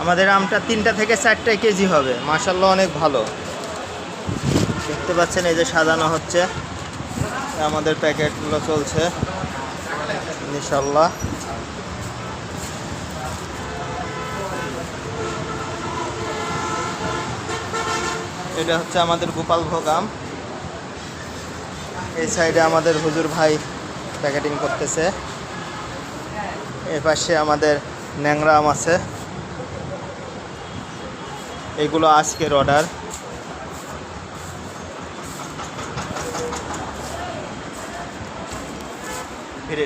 আমাদের আমটা 3টা থেকে 4টা কেজি হবে, মাশাআল্লাহ অনেক ভালো। দেখতে পাচ্ছেন এই যে সাজানো হচ্ছে, আমাদের প্যাকেটগুলো চলছে ইনশাআল্লাহ। এটা হচ্ছে আমাদের গোপালভোগ আম। এই সাইডে আমাদের হুজুর ভাই প্যাকেটিং করতেছে। এর পাশে আমাদের ন্যাংরা আম আছে, এগুলো আজকের অর্ডার। ভিড়ে